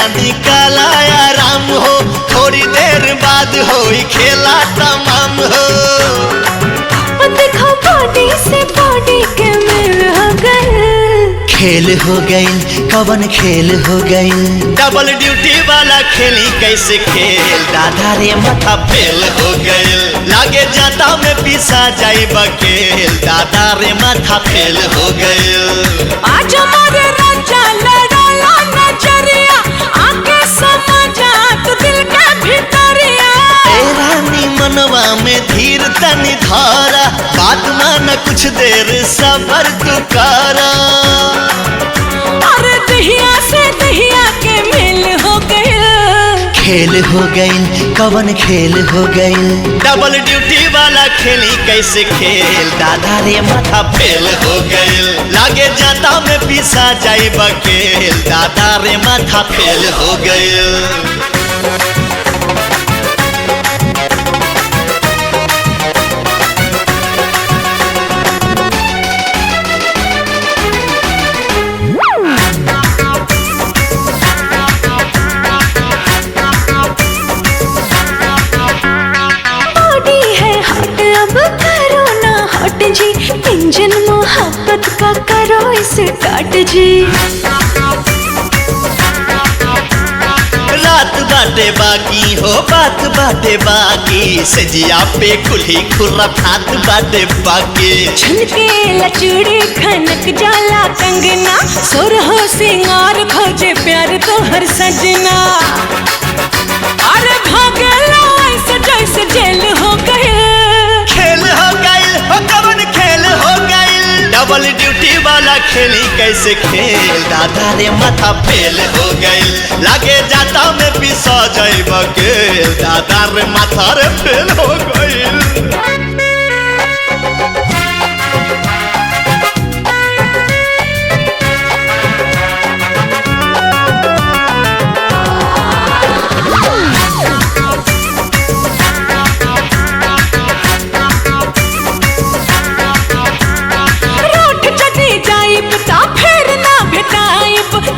निकाला आराम हो, थोड़ी देर बाद हो खेला तमाम हो। देखो बॉडी से बॉडी के मिल हो गए, खेल हो गई कवन खेल हो गई, डबल ड्यूटी वाला खेली कैसे खेल, दादा रे माथा फेल हो गई, लागे जाता में पिसा जाई बकेल, दादा रे माथा फेल हो गई। आज हमारे राजा लड़ाला नजरिया, आके समझा तू दिल के भीतरिया। ए रानी मनवा में धीर तनी धारा, बात मान कुछ देर सबर तू करा। अरे दहिया से दहिया के मिल हो गए, खेल हो गई कवन खेल हो गई, डबल ड्यूटी वाला खेली कैसे खेल, दादा रे माथा फेल हो गई, लागे जाता में पिसा जाई बकेल, दादा रे माथा फेल हो गई। जी इंजन मोहब्बत का करो इसे काट जी। रात बाटे बाकी हो बात बाटे बाकी, सजिया पे खुली खुराफात बाटे बाकी। झुनके लचूड़ी खनक जाला कंगना, सुरहो सिंगार खोजे प्यार तो हर सजना। अरे भागला ऐसे जैसे जेल हो गए, खेल हो गई हो कवन खेल हो गई, डबल ड्यूटी वाला खेली कैसे खेल, दादा रे माथा फेल हो गई, लागे जाता में पिसा जाई बकेल, दादा रे माथा रे फेल हो गई।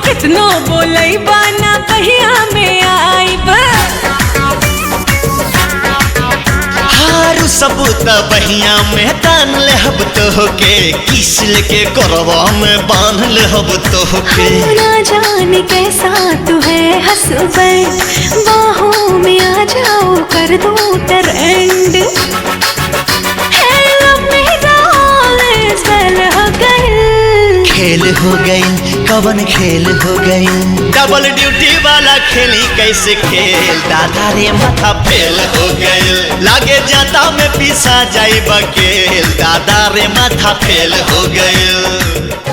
कितनो बोलई बाना कहिया में आईब, हारू सबूत बहिया में तान ले हब तो होके, किस लेके करवा में बांध ले हब तो होके। ना जाने कैसा तू है हसबैंड, बाहों में आ जाओ कर दो ट्रेंड। खेल हो गई कवन खेल हो गई, डबल ड्यूटी वाला खेली कैसे खेल, दादा रे माथा फेल हो गई, लागे जाता में पिसा जाई बकेल, दादा रे माथा फेल हो गई।